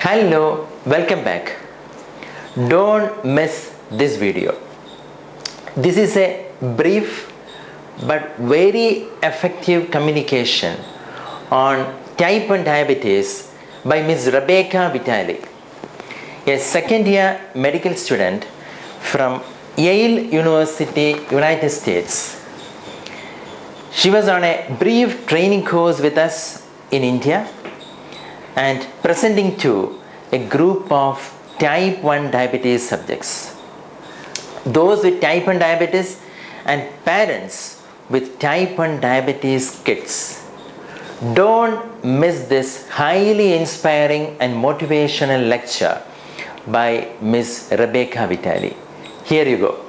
Hello, welcome back. Don't miss this video. This is a brief but very effective communication on type 1 diabetes by Ms. Rebecca Vitale, a second year medical student from Yale University, United States. She was on a brief training course with us in India and presenting to a group of type 1 diabetes subjects. Those with type 1 diabetes and parents with type 1 diabetes kids. Don't miss this highly inspiring and motivational lecture by Ms. Rebecca Vitale. Here you go.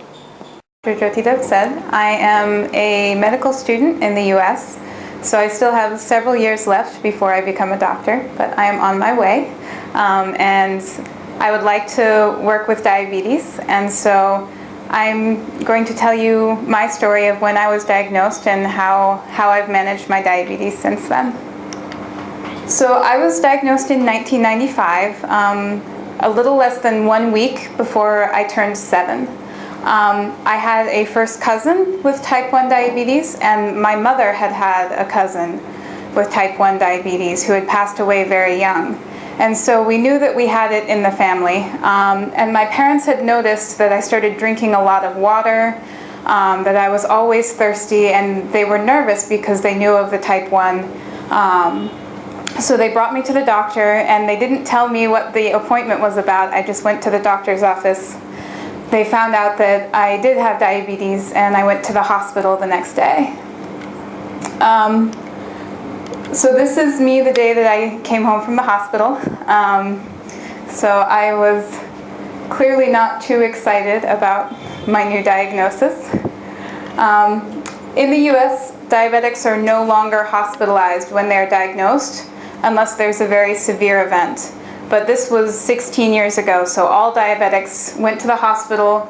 Dr. Jothydev said, I am a medical student in the US, so I still have several years left before I become a doctor, but I am on my way. And I would like to work with diabetes, and so I'm going to tell you my story of when I was diagnosed and how I've managed my diabetes since then. So I was diagnosed in 1995, a little less than 1 week before I turned 7. I had a first cousin with type 1 diabetes, and my mother had had a cousin with type 1 diabetes who had passed away very young. And so we knew that we had it in the family. And my parents had noticed that I started drinking a lot of water, that I was always thirsty, and they were nervous because they knew of the type 1. So they brought me to the doctor, and they didn't tell me what the appointment was about. I just went to the doctor's office. They found out that I did have diabetes, and I went to the hospital the next day. So this is me the day that I came home from the hospital. So I was clearly not too excited about my new diagnosis. In the US, diabetics are no longer hospitalized when they're diagnosed unless there's a very severe event. But this was 16 years ago, so all diabetics went to the hospital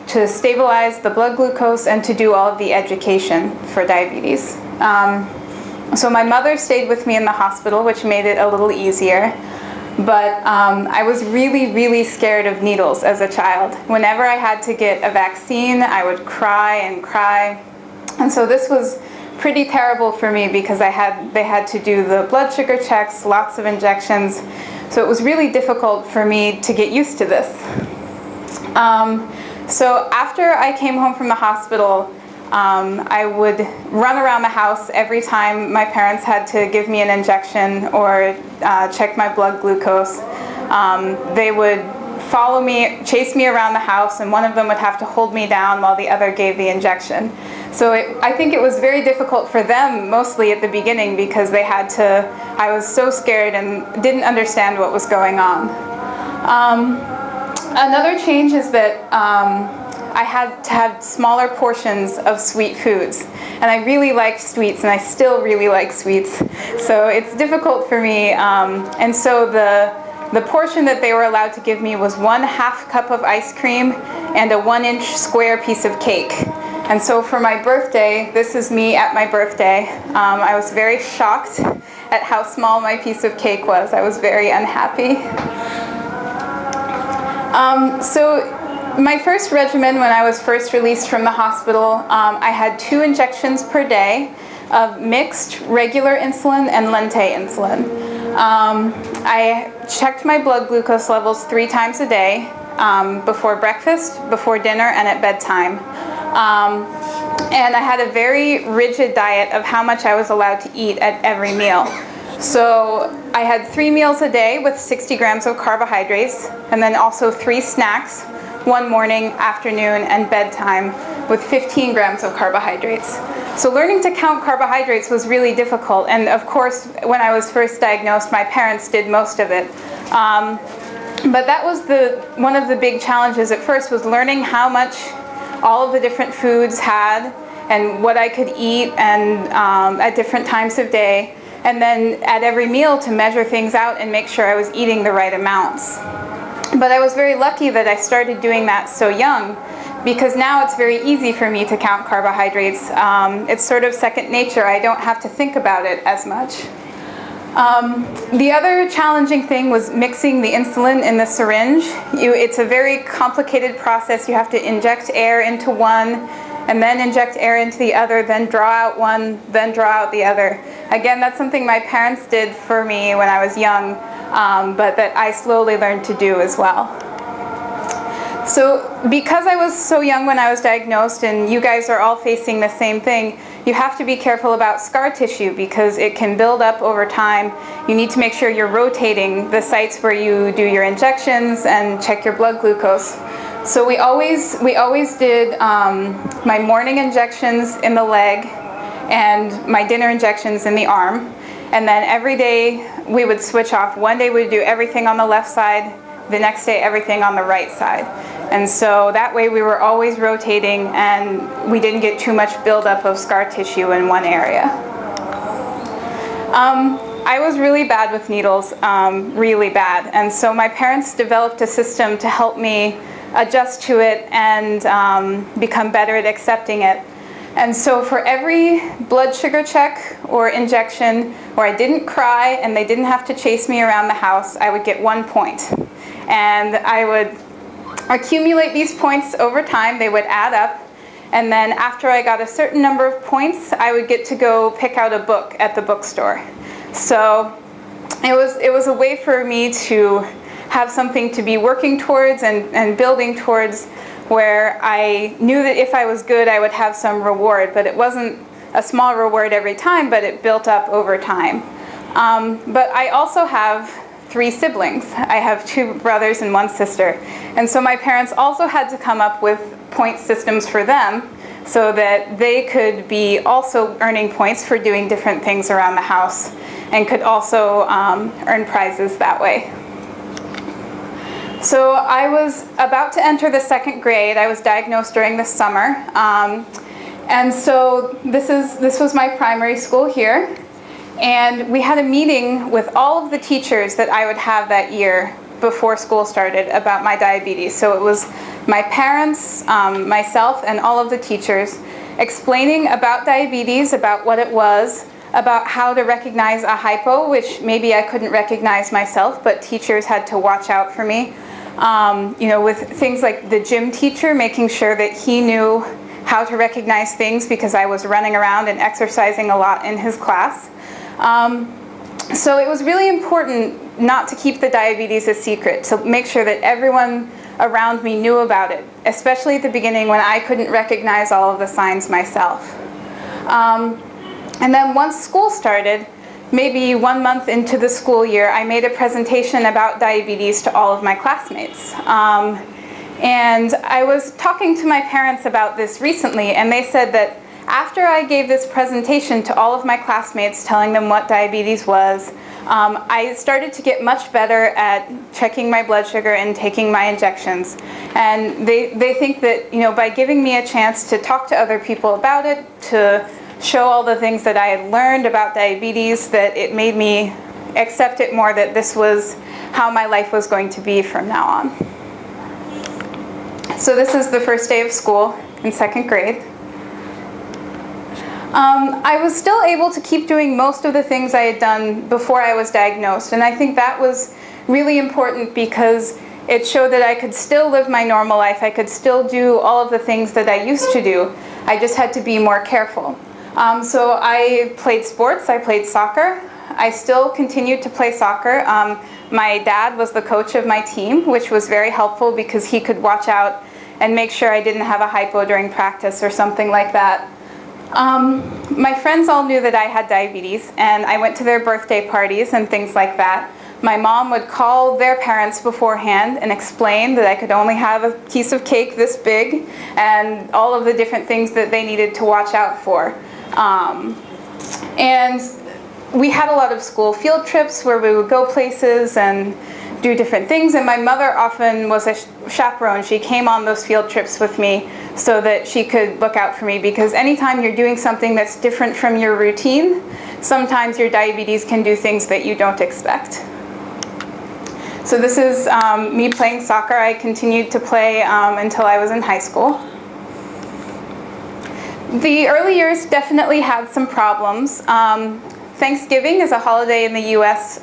to stabilize the blood glucose and to do all of the education for diabetes. So my mother stayed with me in the hospital, which made it a little easier. But I was really, really scared of needles as a child. Whenever I had to get a vaccine, I would cry and cry. And so this was pretty terrible for me because they had to do the blood sugar checks, lots of injections. So it was really difficult for me to get used to this. So after I came home from the hospital, I would run around the house every time my parents had to give me an injection or check my blood glucose. They would follow me, chase me around the house, and one of them would have to hold me down while the other gave the injection. So I think it was very difficult for them, mostly at the beginning, because I was so scared and didn't understand what was going on. Another change is that I had to have smaller portions of sweet foods. And I really liked sweets, and I still really like sweets. So it's difficult for me. And so the portion that they were allowed to give me was 1/2 cup of ice cream and a 1-inch square piece of cake. And so for my birthday, this is me at my birthday. I was very shocked at how small my piece of cake was. I was very unhappy. So my first regimen, when I was first released from the hospital, I had 2 injections per day of mixed regular insulin and lente insulin. I checked my blood glucose levels 3 times a day, before breakfast, before dinner, and at bedtime. And I had a very rigid diet of how much I was allowed to eat at every meal. So I had 3 meals a day with 60 grams of carbohydrates, and then also 3 snacks, 1 morning, afternoon, and bedtime with 15 grams of carbohydrates. So learning to count carbohydrates was really difficult, and of course, when I was first diagnosed, my parents did most of it. But that was one of the big challenges at first, was learning how much all of the different foods had and what I could eat and at different times of day, and then at every meal to measure things out and make sure I was eating the right amounts. But I was very lucky that I started doing that so young, because now it's very easy for me to count carbohydrates. It's sort of second nature. I don't have to think about it as much. The other challenging thing was mixing the insulin in the syringe. It's a very complicated process. You have to inject air into one, and then inject air into the other, then draw out one, then draw out the other. Again, that's something my parents did for me when I was young, but that I slowly learned to do as well. So because I was so young when I was diagnosed, and you guys are all facing the same thing, you have to be careful about scar tissue because it can build up over time. You need to make sure you're rotating the sites where you do your injections and check your blood glucose. So we always did my morning injections in the leg and my dinner injections in the arm. And then every day we would switch off. One day we'd do everything on the left side, the next day everything on the right side. And so that way we were always rotating and we didn't get too much buildup of scar tissue in one area. I was really bad with needles, really bad. And so my parents developed a system to help me adjust to it and become better at accepting it. And so for every blood sugar check or injection where I didn't cry and they didn't have to chase me around the house, I would get 1 point. And I would accumulate these points over time. They would add up. And then after I got a certain number of points, I would get to go pick out a book at the bookstore. So it was a way for me to have something to be working towards and building towards, where I knew that if I was good, I would have some reward. But it wasn't a small reward every time, but it built up over time. But I also have 3 siblings. I have 2 brothers and 1 sister. And so my parents also had to come up with point systems for them so that they could be also earning points for doing different things around the house and could also earn prizes that way. So I was about to enter the 2nd grade. I was diagnosed during the summer. And so this was my primary school here. And we had a meeting with all of the teachers that I would have that year before school started about my diabetes. So it was my parents, myself, and all of the teachers explaining about diabetes, about what it was, about how to recognize a hypo, which maybe I couldn't recognize myself, but teachers had to watch out for me. With things like the gym teacher, making sure that he knew how to recognize things because I was running around and exercising a lot in his class. So it was really important not to keep the diabetes a secret, to make sure that everyone around me knew about it, especially at the beginning when I couldn't recognize all of the signs myself. And then once school started, maybe 1 month into the school year, I made a presentation about diabetes to all of my classmates. And I was talking to my parents about this recently, and they said that after I gave this presentation to all of my classmates, telling them what diabetes was, I started to get much better at checking my blood sugar and taking my injections. And they think that, by giving me a chance to talk to other people about it, to show all the things that I had learned about diabetes, that it made me accept it more, that this was how my life was going to be from now on. So this is the first day of school in 2nd grade. I was still able to keep doing most of the things I had done before I was diagnosed, and I think that was really important because it showed that I could still live my normal life. I could still do all of the things that I used to do. I just had to be more careful. So I played sports. I played soccer. I still continued to play soccer. My dad was the coach of my team, which was very helpful because he could watch out and make sure I didn't have a hypo during practice or something like that. My friends all knew that I had diabetes, and I went to their birthday parties and things like that. My mom would call their parents beforehand and explain that I could only have a piece of cake this big and all of the different things that they needed to watch out for. And we had a lot of school field trips where we would go places and do different things, and my mother often was a chaperone. She came on those field trips with me so that she could look out for me, because anytime you're doing something that's different from your routine, sometimes your diabetes can do things that you don't expect. So this is me playing soccer. I continued to play until I was in high school. The early years definitely had some problems. Thanksgiving is a holiday in the US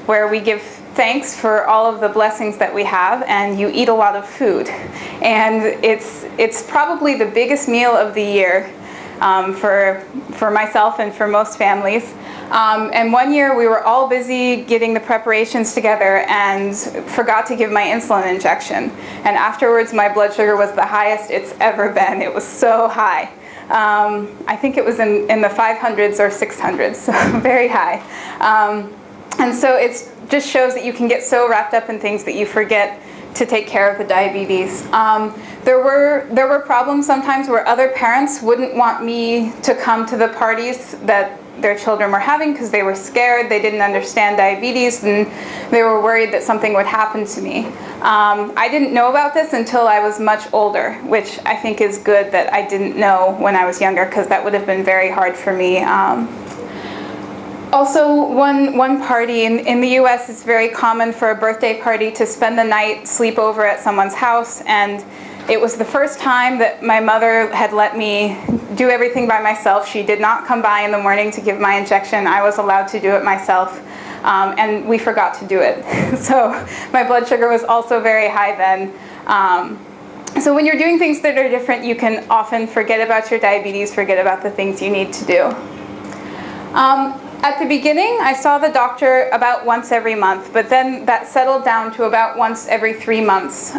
where we give thanks for all of the blessings that we have, and you eat a lot of food. And it's probably the biggest meal of the year for myself and for most families. And one year we were all busy getting the preparations together and forgot to give my insulin injection. And afterwards my blood sugar was the highest it's ever been. It was so high. I think it was in the 500s or 600s, so very high. And so it just shows that you can get so wrapped up in things that you forget to take care of the diabetes. There were problems sometimes where other parents wouldn't want me to come to the parties that their children were having because they were scared, they didn't understand diabetes, and they were worried that something would happen to me. I didn't know about this until I was much older, which I think is good that I didn't know when I was younger, because that would have been very hard for me. Also, one party in the US, it's very common for a birthday party to spend the night, sleep over at someone's house, and it was the first time that my mother had let me do everything by myself. She did not come by in the morning to give my injection. I was allowed to do it myself, and we forgot to do it. So my blood sugar was also very high then. So when you're doing things that are different, you can often forget about your diabetes, forget about the things you need to do. At the beginning, I saw the doctor about once every month, but then that settled down to about once every 3 months.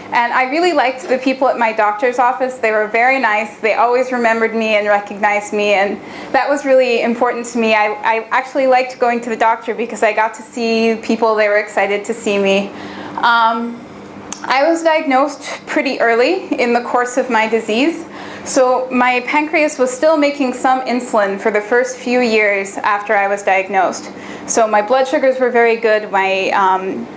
And I really liked the people at my doctor's office. They were very nice. They always remembered me and recognized me, and that was really important to me. I actually liked going to the doctor because I got to see people. They were excited to see me. I was diagnosed pretty early in the course of my disease. So my pancreas was still making some insulin for the first few years after I was diagnosed. So my blood sugars were very good. My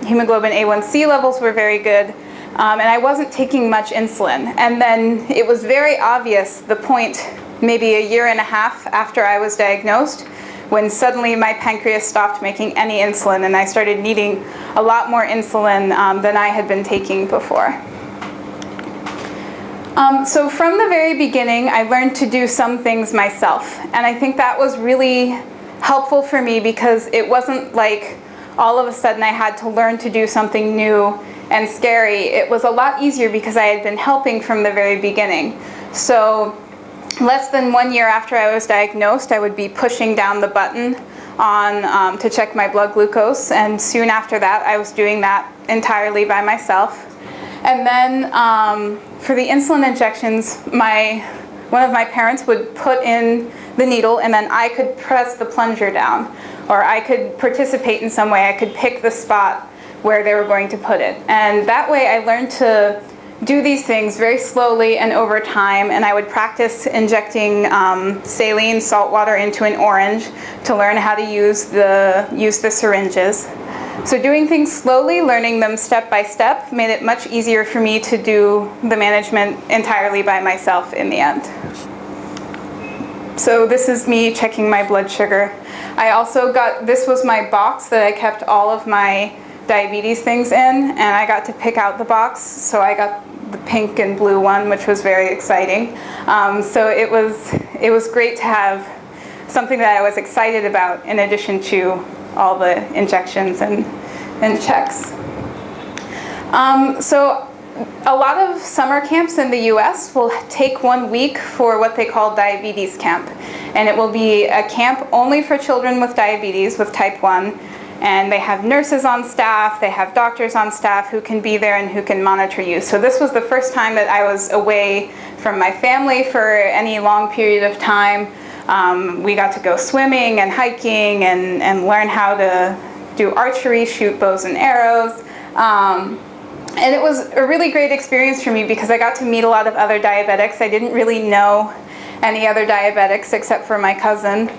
hemoglobin A1C levels were very good. And I wasn't taking much insulin. And then it was very obvious, the point maybe a year and a half after I was diagnosed, when suddenly my pancreas stopped making any insulin and I started needing a lot more insulin than I had been taking before. So from the very beginning, I learned to do some things myself. And I think that was really helpful for me because it wasn't like all of a sudden I had to learn to do something new and scary. It was a lot easier because I had been helping from the very beginning. So less than 1 year after I was diagnosed, I would be pushing down the button on to check my blood glucose, and soon after that I was doing that entirely by myself. And then for the insulin injections, one of my parents would put in the needle and then I could press the plunger down, or I could participate in some way. I could pick the spot where they were going to put it. And that way I learned to do these things very slowly and over time, and I would practice injecting saline salt water into an orange to learn how to use the syringes. So doing things slowly, learning them step by step, made it much easier for me to do the management entirely by myself in the end. So this is me checking my blood sugar. I also this was my box that I kept all of my diabetes things in, and I got to pick out the box, so I got the pink and blue one, which was very exciting. So it was great to have something that I was excited about in addition to all the injections and checks. So a lot of summer camps in the US will take 1 week for what they call diabetes camp, and it will be a camp only for children with diabetes, with type 1. And they have nurses on staff, they have doctors on staff who can be there and who can monitor you. So this was the first time that I was away from my family for any long period of time. We got to go swimming and hiking and learn how to do archery, shoot bows and arrows. And it was a really great experience for me because I got to meet a lot of other diabetics. I didn't really know any other diabetics except for my cousin.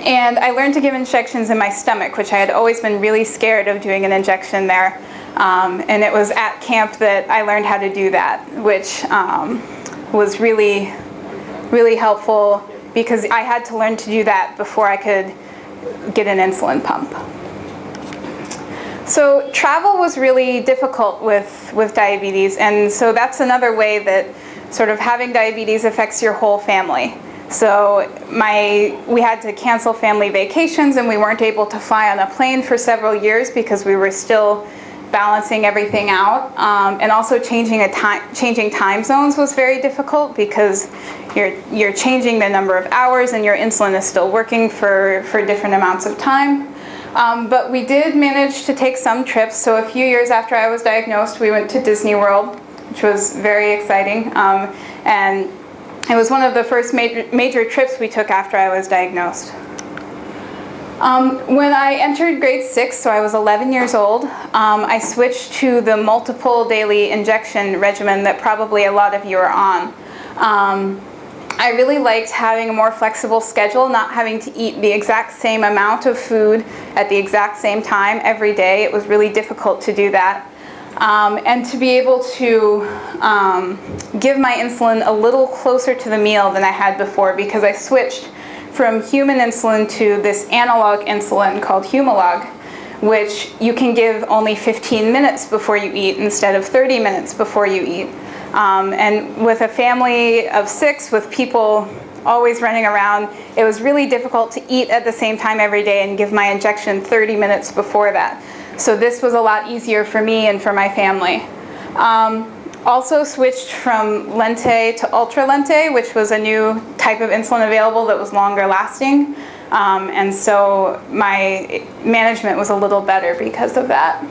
And I learned to give injections in my stomach, which I had always been really scared of doing an injection there. And it was at camp that I learned how to do that, which was really, really helpful because I had to learn to do that before I could get an insulin pump. So travel was really difficult with diabetes, and so that's another way that sort of having diabetes affects your whole family. So we had to cancel family vacations, and we weren't able to fly on a plane for several years because we were still balancing everything out. And also changing time zones was very difficult because you're changing the number of hours and your insulin is still working for different amounts of time. But we did manage to take some trips. So a few years after I was diagnosed, we went to Disney World, which was very exciting. And it was one of the first major trips we took after I was diagnosed. When I entered grade 6, so I was 11 years old, I switched to the multiple daily injection regimen that probably a lot of you are on. I really liked having a more flexible schedule, not having to eat the exact same amount of food at the exact same time every day. It was really difficult to do that. And to be able to give my insulin a little closer to the meal than I had before, because I switched from human insulin to this analog insulin called Humalog, which you can give only 15 minutes before you eat instead of 30 minutes before you eat. And with a family of 6, with people always running around, it was really difficult to eat at the same time every day and give my injection 30 minutes before that. So this was a lot easier for me and for my family. Also switched from Lente to Ultra Lente, which was a new type of insulin available that was longer lasting. And so my management was a little better because of that.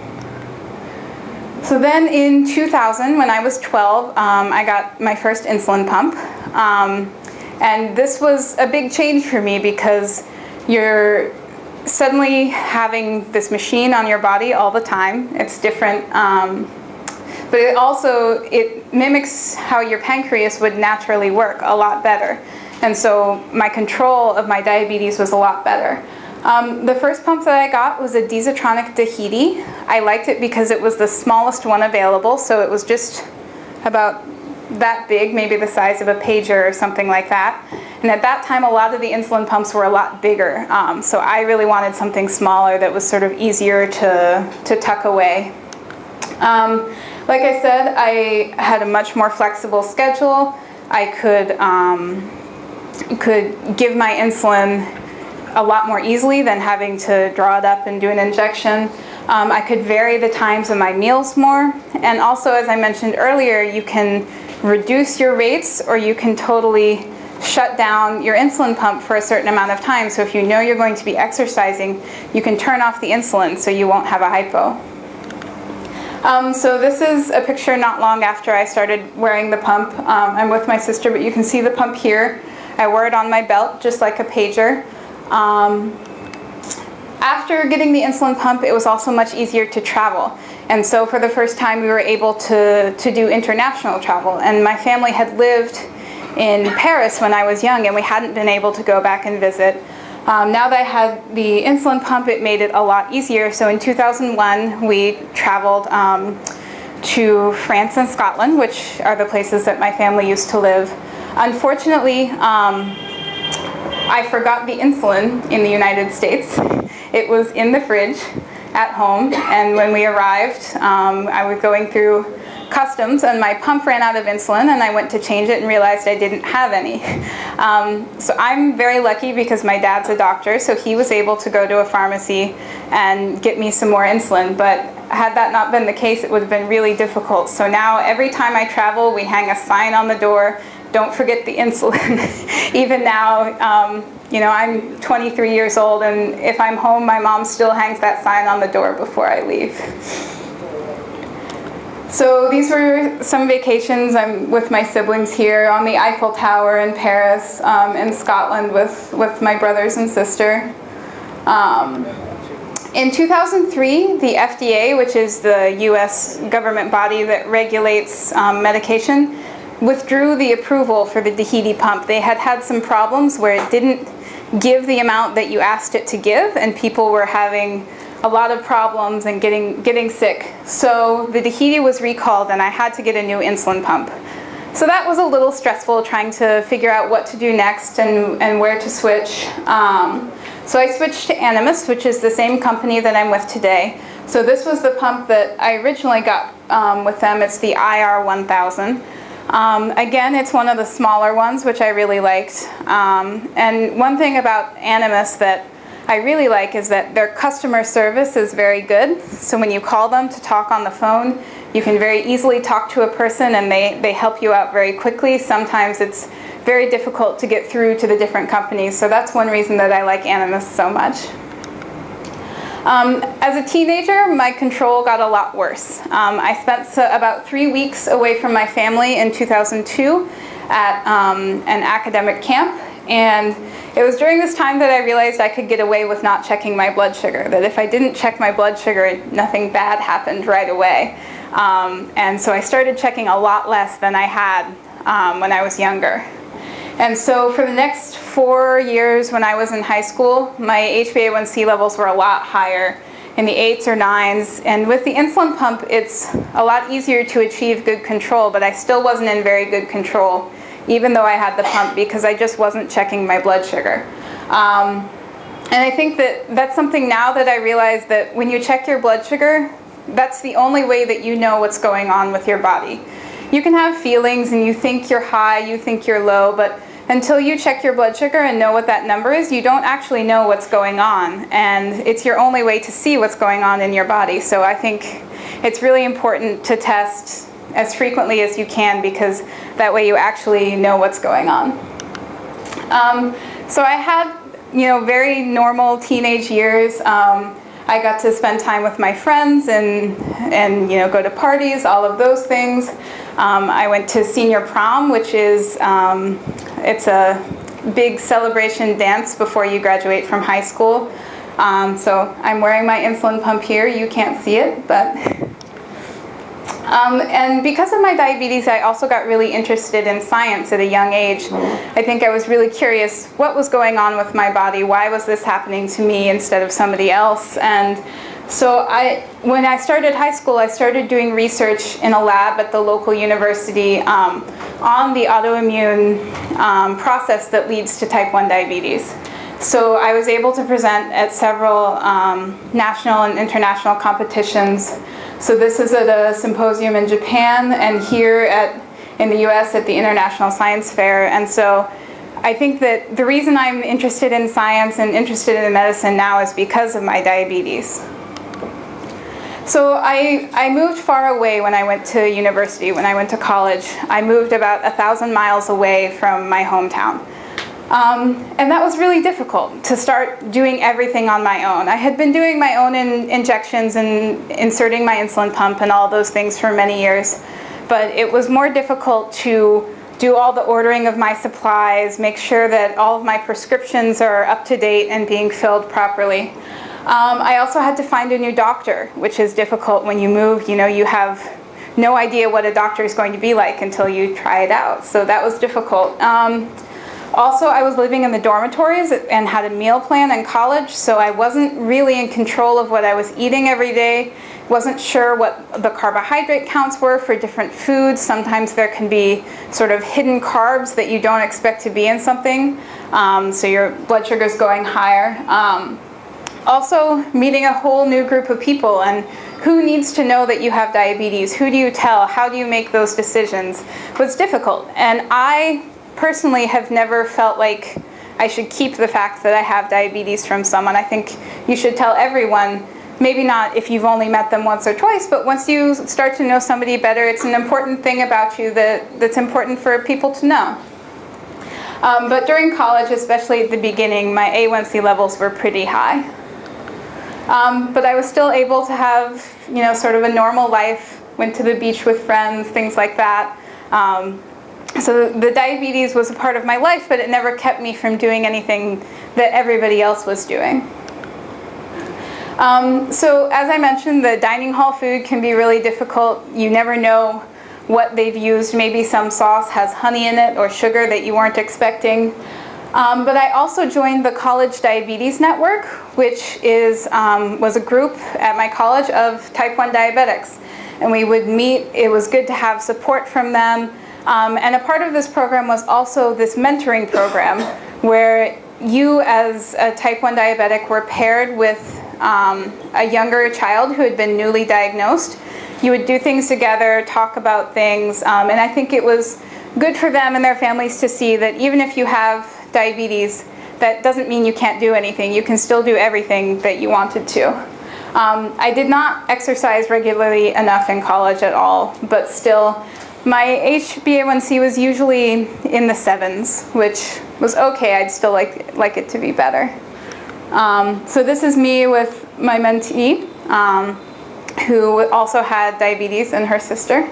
So then in 2000, when I was 12, I got my first insulin pump. And this was a big change for me because you're suddenly having this machine on your body all the time. It's different. But it mimics how your pancreas would naturally work a lot better. And so my control of my diabetes was a lot better. The first pump that I got was a Dizatronic Tahiti. I liked it because it was the smallest one available, so it was just about that big, maybe the size of a pager or something like that. And at that time, a lot of the insulin pumps were a lot bigger. So I really wanted something smaller that was sort of easier to tuck away. Like I said, I had a much more flexible schedule. I could give my insulin a lot more easily than having to draw it up and do an injection. I could vary the times of my meals more. And also, as I mentioned earlier, you can reduce your rates, or you can totally shut down your insulin pump for a certain amount of time. So if you know you're going to be exercising, you can turn off the insulin so you won't have a hypo. So this is a picture not long after I started wearing the pump. I'm with my sister, but you can see the pump here. I wore it on my belt just like a pager. After getting the insulin pump, it was also much easier to travel. And so for the first time, we were able to do international travel. And my family had lived in Paris when I was young, and we hadn't been able to go back and visit. Now that I had the insulin pump, it made it a lot easier. So in 2001, we traveled to France and Scotland, which are the places that my family used to live. Unfortunately, I forgot the insulin in the United States. It was in the fridge at home, and when we arrived, I was going through customs and my pump ran out of insulin, and I went to change it and realized I didn't have any. So I'm very lucky because my dad's a doctor, so he was able to go to a pharmacy and get me some more insulin, but had that not been the case, it would have been really difficult. So now every time I travel, we hang a sign on the door, don't forget the insulin. Even now, you know, I'm 23 years old, and if I'm home, my mom still hangs that sign on the door before I leave. So these were some vacations. I'm with my siblings here on the Eiffel Tower in Paris, in Scotland with my brothers and sister. In 2003, the FDA, which is the US government body that regulates medication, withdrew the approval for the Tahiti pump. They had had some problems where it didn't give the amount that you asked it to give, and people were having a lot of problems and getting sick. So the Tahiti was recalled, and I had to get a new insulin pump. So that was a little stressful, trying to figure out what to do next and where to switch. So I switched to Animas, which is the same company that I'm with today. So this was the pump that I originally got with them. It's the IR1000. Again, it's one of the smaller ones, which I really liked. And one thing about Animas that I really like is that their customer service is very good. So when you call them to talk on the phone, you can very easily talk to a person and they help you out very quickly. Sometimes it's very difficult to get through to the different companies. So that's one reason that I like Animas so much. As a teenager, my control got a lot worse. I spent about 3 weeks away from my family in 2002 at an academic camp, and it was during this time that I realized I could get away with not checking my blood sugar, that if I didn't check my blood sugar, nothing bad happened right away. And so I started checking a lot less than I had when I was younger. And so for the next 4 years when I was in high school, my HbA1c levels were a lot higher, in the 8s or 9s. And with the insulin pump, it's a lot easier to achieve good control, but I still wasn't in very good control, even though I had the pump, because I just wasn't checking my blood sugar. And I think that that's something now that I realize that when you check your blood sugar, that's the only way that you know what's going on with your body. You can have feelings and you think you're high, you think you're low, but until you check your blood sugar and know what that number is, you don't actually know what's going on. And it's your only way to see what's going on in your body. So I think it's really important to test as frequently as you can, because that way you actually know what's going on. So I had, very normal teenage years. I got to spend time with my friends and go to parties, all of those things. I went to senior prom, which is it's a big celebration dance before you graduate from high school. So I'm wearing my insulin pump here. You can't see it, but and because of my diabetes, I also got really interested in science at a young age. I think I was really curious what was going on with my body. Why was this happening to me instead of somebody else? And so when I started high school, I started doing research in a lab at the local university on the autoimmune process that leads to type 1 diabetes. So I was able to present at several national and international competitions. So this is at a symposium in Japan, and here in the US at the International Science Fair. And so I think that the reason I'm interested in science and interested in medicine now is because of my diabetes. So I moved far away when I went to university, when I went to college. I moved about 1,000 miles away from my hometown. And that was really difficult, to start doing everything on my own. I had been doing my own injections and inserting my insulin pump and all those things for many years, but it was more difficult to do all the ordering of my supplies, make sure that all of my prescriptions are up to date and being filled properly. I also had to find a new doctor, which is difficult when you move. You have no idea what a doctor is going to be like until you try it out, so that was difficult. Also, I was living in the dormitories and had a meal plan in college, so I wasn't really in control of what I was eating every day. Wasn't sure what the carbohydrate counts were for different foods. Sometimes there can be sort of hidden carbs that you don't expect to be in something, so your blood sugar is going higher. Also, meeting a whole new group of people, and who needs to know that you have diabetes? Who do you tell? How do you make those decisions? Was difficult, and I personally have never felt like I should keep the fact that I have diabetes from someone. I think you should tell everyone, maybe not if you've only met them once or twice, but once you start to know somebody better, it's an important thing about you that's important for people to know. But during college, especially at the beginning, my A1C levels were pretty high. But I was still able to have, sort of a normal life, went to the beach with friends, things like that. So the diabetes was a part of my life, but it never kept me from doing anything that everybody else was doing. So as I mentioned, the dining hall food can be really difficult. You never know what they've used. Maybe some sauce has honey in it or sugar that you weren't expecting. But I also joined the College Diabetes Network, which was a group at my college of type 1 diabetics. And we would meet. It was good to have support from them. And a part of this program was also this mentoring program where you as a type 1 diabetic were paired with a younger child who had been newly diagnosed, you would do things together, talk about things, and I think it was good for them and their families to see that even if you have diabetes, that doesn't mean you can't do anything. You can still do everything that you wanted to. I did not exercise regularly enough in college at all, but still, my HbA1c was usually in the 7s, which was okay. I'd still like it to be better. So this is me with my mentee, who also had diabetes, and her sister.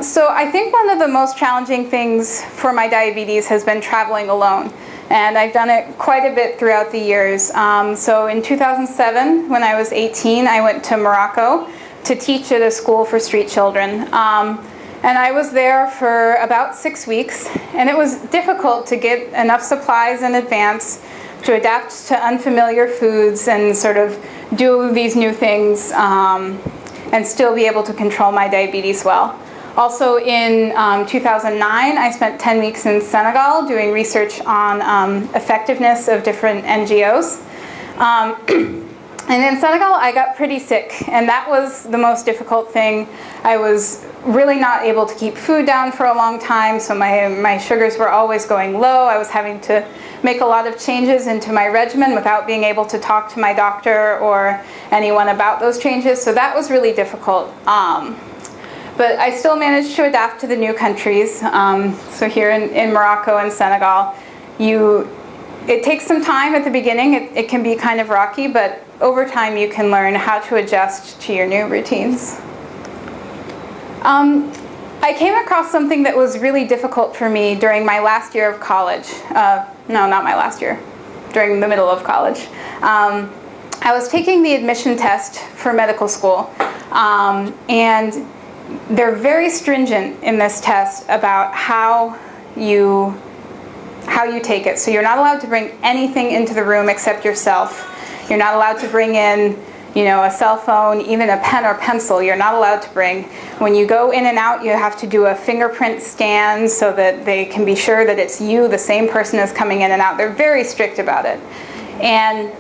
So I think one of the most challenging things for my diabetes has been traveling alone. And I've done it quite a bit throughout the years. So in 2007, when I was 18, I went to Morocco to teach at a school for street children. And I was there for about 6 weeks. And it was difficult to get enough supplies in advance to adapt to unfamiliar foods and sort of do these new things and still be able to control my diabetes well. Also in 2009, I spent 10 weeks in Senegal doing research on effectiveness of different NGOs. And in Senegal, I got pretty sick, and that was the most difficult thing. I was really not able to keep food down for a long time, so my sugars were always going low. I was having to make a lot of changes into my regimen without being able to talk to my doctor or anyone about those changes, so that was really difficult. But I still managed to adapt to the new countries. So here in Morocco and Senegal, it takes some time at the beginning. It can be kind of rocky, but over time you can learn how to adjust to your new routines. I came across something that was really difficult for me during my last year of college. No, not my last year, during the middle of college. I was taking the admission test for medical school, and they're very stringent in this test about how you take it. So you're not allowed to bring anything into the room except yourself. You're not allowed to bring in, a cell phone, even a pen or pencil. You're not allowed to bring. When you go in and out, you have to do a fingerprint scan so that they can be sure that it's you, the same person is coming in and out. They're very strict about it. And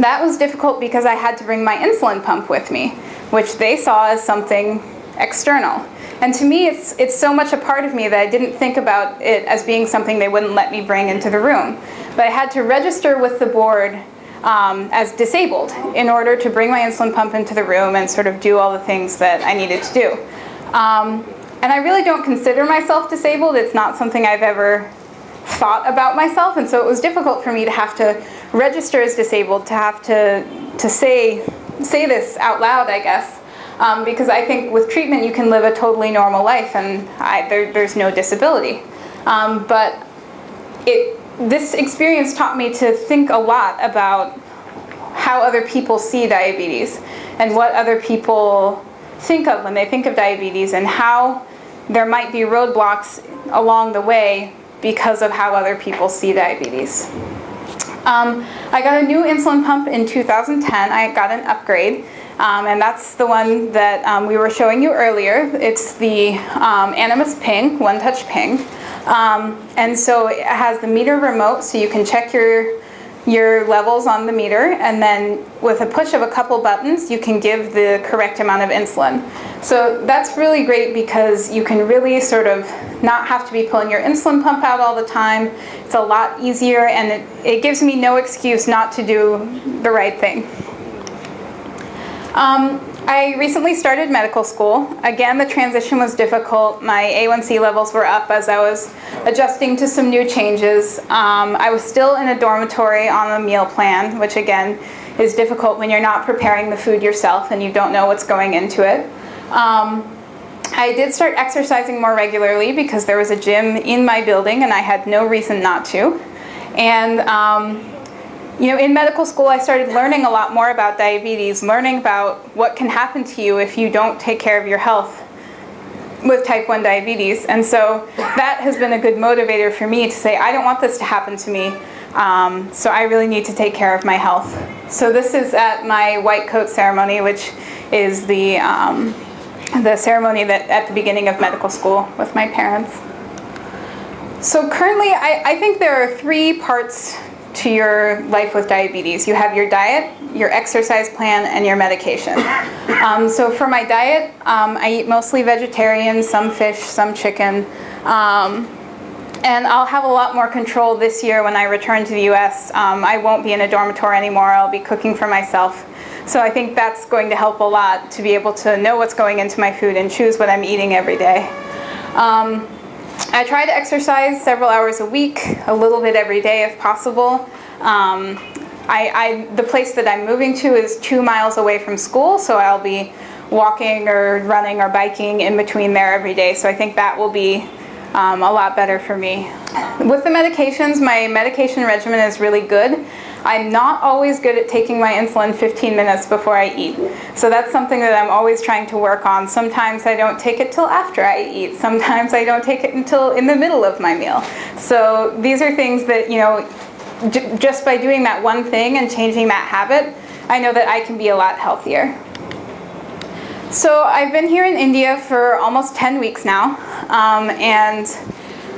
that was difficult because I had to bring my insulin pump with me, which they saw as something external. And to me, it's so much a part of me that I didn't think about it as being something they wouldn't let me bring into the room. But I had to register with the board as disabled in order to bring my insulin pump into the room and sort of do all the things that I needed to do. And I really don't consider myself disabled. It's not something I've ever thought about myself, and so it was difficult for me to have to register as disabled, to have to say this out loud, I guess. Because I think with treatment you can live a totally normal life, and there's no disability. But this experience taught me to think a lot about how other people see diabetes and what other people think of when they think of diabetes, and how there might be roadblocks along the way because of how other people see diabetes. I got a new insulin pump in 2010. I got an upgrade. And that's the one that we were showing you earlier. It's the Animas Ping, one-touch ping. And so it has the meter remote, so you can check your levels on the meter, and then with a push of a couple buttons, you can give the correct amount of insulin. So that's really great because you can really sort of not have to be pulling your insulin pump out all the time. It's a lot easier, and it gives me no excuse not to do the right thing. I recently started medical school. Again, the transition was difficult. My A1C levels were up as I was adjusting to some new changes. I was still in a dormitory on a meal plan, which again is difficult when you're not preparing the food yourself and you don't know what's going into it. I did start exercising more regularly because there was a gym in my building and I had no reason not to. And in medical school, I started learning a lot more about diabetes, learning about what can happen to you if you don't take care of your health with type 1 diabetes. And so that has been a good motivator for me to say, I don't want this to happen to me, so I really need to take care of my health. So this is at my white coat ceremony, which is the ceremony that at the beginning of medical school with my parents. So currently, I think there are 3 parts to your life with diabetes. You have your diet, your exercise plan, and your medication. So for my diet, I eat mostly vegetarian, some fish, some chicken. And I'll have a lot more control this year when I return to the US. I won't be in a dormitory anymore. I'll be cooking for myself. So I think that's going to help a lot to be able to know what's going into my food and choose what I'm eating every day. I try to exercise several hours a week, a little bit every day if possible. The place that I'm moving to is 2 miles away from school, so I'll be walking or running or biking in between there every day. So I think that will be a lot better for me. With the medications, my medication regimen is really good. I'm not always good at taking my insulin 15 minutes before I eat. So that's something that I'm always trying to work on. Sometimes I don't take it till after I eat. Sometimes I don't take it until in the middle of my meal. So these are things that, you know, just by doing that one thing and changing that habit, I know that I can be a lot healthier. So I've been here in India for almost 10 weeks now, and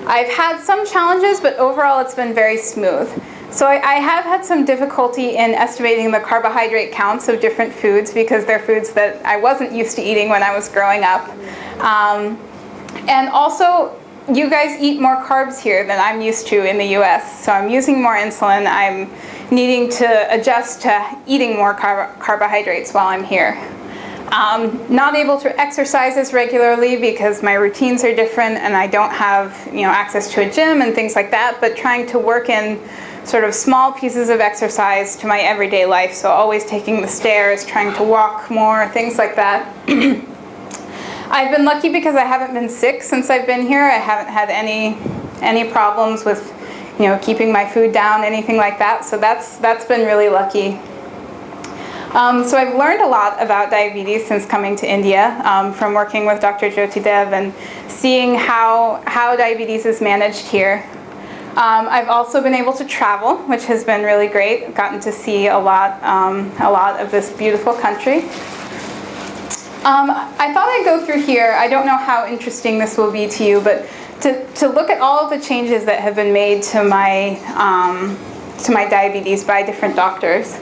I've had some challenges, but overall it's been very smooth. So I have had some difficulty in estimating the carbohydrate counts of different foods because they're foods that I wasn't used to eating when I was growing up. And also, you guys eat more carbs here than I'm used to in the US. So I'm using more insulin. I'm needing to adjust to eating more carbohydrates while I'm here. Not able to exercise as regularly because my routines are different and I don't have, you know, access to a gym and things like that, but trying to work in sort of small pieces of exercise to my everyday life. So always taking the stairs, trying to walk more, things like that. I've been lucky because I haven't been sick since I've been here. I haven't had any problems with, you know, keeping my food down, anything like that. So that's been really lucky. So I've learned a lot about diabetes since coming to India, from working with Dr. Jothydev and seeing how diabetes is managed here. I've also been able to travel, which has been really great. I've gotten to see a lot of this beautiful country. I thought I'd go through here. I don't know how interesting this will be to you, but to look at all of the changes that have been made to my diabetes by different doctors.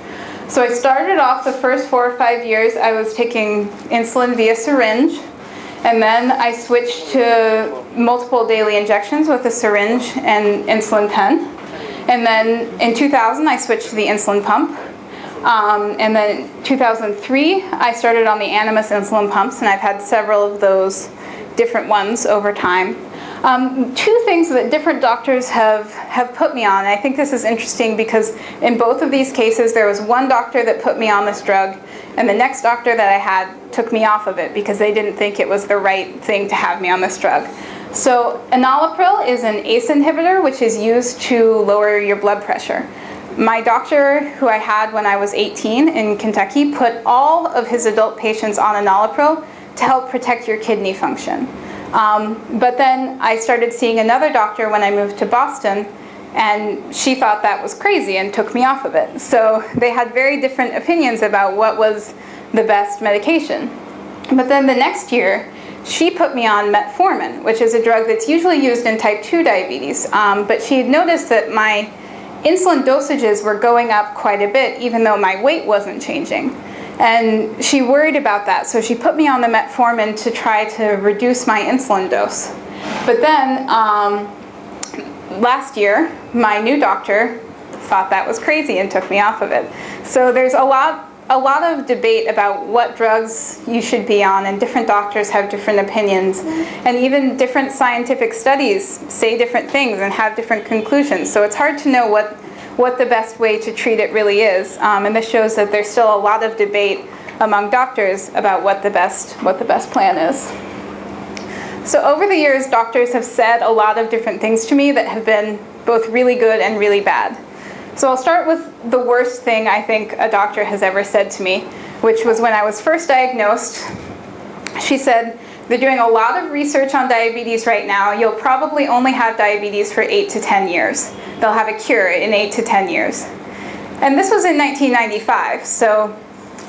So I started off the first 4 or 5 years, I was taking insulin via syringe, and then I switched to multiple daily injections with a syringe and insulin pen. And then in 2000, I switched to the insulin pump. And then in 2003, I started on the Animus insulin pumps, and I've had several of those different ones over time. 2 things that different doctors have put me on. I think this is interesting because in both of these cases, there was one doctor that put me on this drug, and the next doctor that I had took me off of it because they didn't think it was the right thing to have me on this drug. So enalapril is an ACE inhibitor, which is used to lower your blood pressure. My doctor, who I had when I was 18 in Kentucky, put all of his adult patients on enalapril to help protect your kidney function. But then I started seeing another doctor when I moved to Boston, and she thought that was crazy and took me off of it. So they had very different opinions about what was the best medication. But then the next year, she put me on metformin, which is a drug that's usually used in type 2 diabetes. But she had noticed that my insulin dosages were going up quite a bit, even though my weight wasn't changing. And she worried about that, so she put me on the metformin to try to reduce my insulin dose. But then last year, my new doctor thought that was crazy and took me off of it. So there's a lot of debate about what drugs you should be on, and different doctors have different opinions, and even different scientific studies say different things and have different conclusions. So it's hard to know what the best way to treat it really is, and this shows that there's still a lot of debate among doctors about what the best plan is. So over the years, doctors have said a lot of different things to me that have been both really good and really bad. So I'll start with the worst thing I think a doctor has ever said to me, which was when I was first diagnosed. She said, "They're doing a lot of research on diabetes right now. You'll probably only have diabetes for 8 to 10 years. They'll have a cure in 8 to 10 years. And this was in 1995, so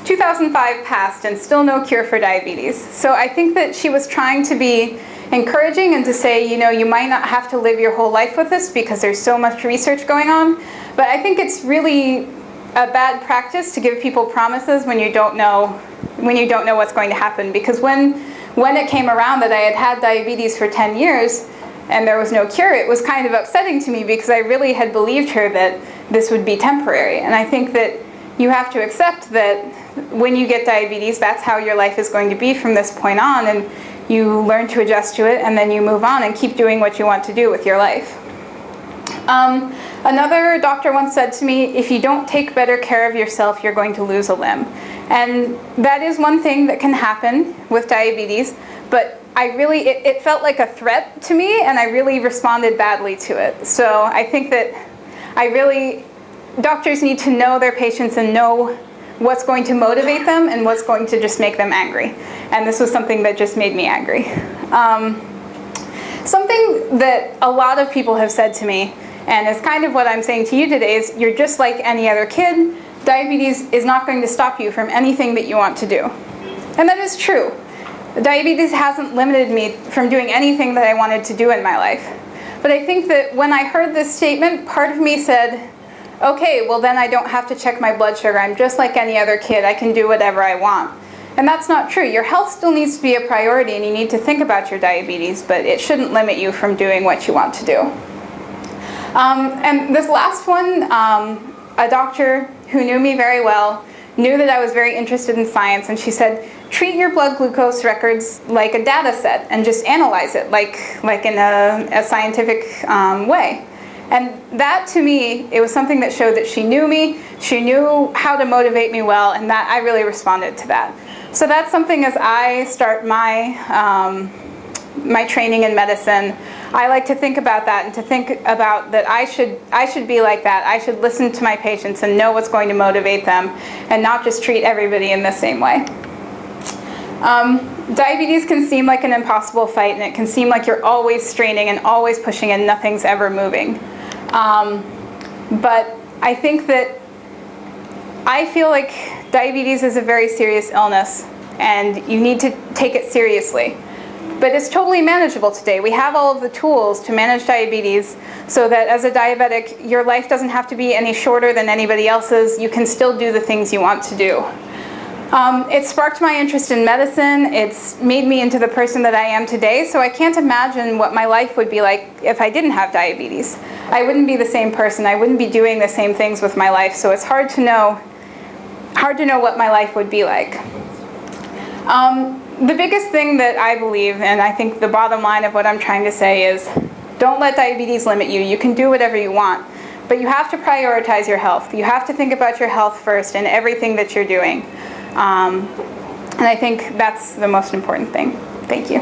2005 passed and still no cure for diabetes. So I think that she was trying to be encouraging and to say, you know, you might not have to live your whole life with this because there's so much research going on. But I think it's really a bad practice to give people promises when you don't know what's going to happen. Because when it came around that I had had diabetes for 10 years and there was no cure, it was kind of upsetting to me because I really had believed her that this would be temporary. And I think that you have to accept that when you get diabetes, that's how your life is going to be from this point on, and you learn to adjust to it, and then you move on and keep doing what you want to do with your life. Another doctor once said to me, if you don't take better care of yourself, you're going to lose a limb. And that is one thing that can happen with diabetes, but it felt like a threat to me, and I really responded badly to it. So I think that doctors need to know their patients and know what's going to motivate them and what's going to just make them angry. And this was something that just made me angry. Something that a lot of people have said to me, and it's kind of what I'm saying to you today, is you're just like any other kid. Diabetes is not going to stop you from anything that you want to do. And that is true. Diabetes hasn't limited me from doing anything that I wanted to do in my life. But I think that when I heard this statement, part of me said, okay, well then I don't have to check my blood sugar. I'm just like any other kid. I can do whatever I want. And that's not true. Your health still needs to be a priority, and you need to think about your diabetes, but it shouldn't limit you from doing what you want to do. And this last one, a doctor who knew me very well knew that I was very interested in science, and she said, treat your blood glucose records like a data set and just analyze it like in a scientific way. And that, to me, it was something that showed that she knew me, she knew how to motivate me well, and that I really responded to that. So that's something as I start my training in medicine, I like to think about that and to think about that I should be like that. I should listen to my patients and know what's going to motivate them and not just treat everybody in the same way. Diabetes can seem like an impossible fight, and it can seem like you're always straining and always pushing and nothing's ever moving. But I think that I feel like diabetes is a very serious illness and you need to take it seriously. But it's totally manageable today. We have all of the tools to manage diabetes so that as a diabetic, your life doesn't have to be any shorter than anybody else's. You can still do the things you want to do. It sparked my interest in medicine. It's made me into the person that I am today, so I can't imagine what my life would be like if I didn't have diabetes. I wouldn't be the same person. I wouldn't be doing the same things with my life, so it's hard to know what my life would be like. The biggest thing that I believe, and I think the bottom line of what I'm trying to say is, don't let diabetes limit you. You can do whatever you want, but you have to prioritize your health. You have to think about your health first in everything that you're doing. And I think that's the most important thing. Thank you.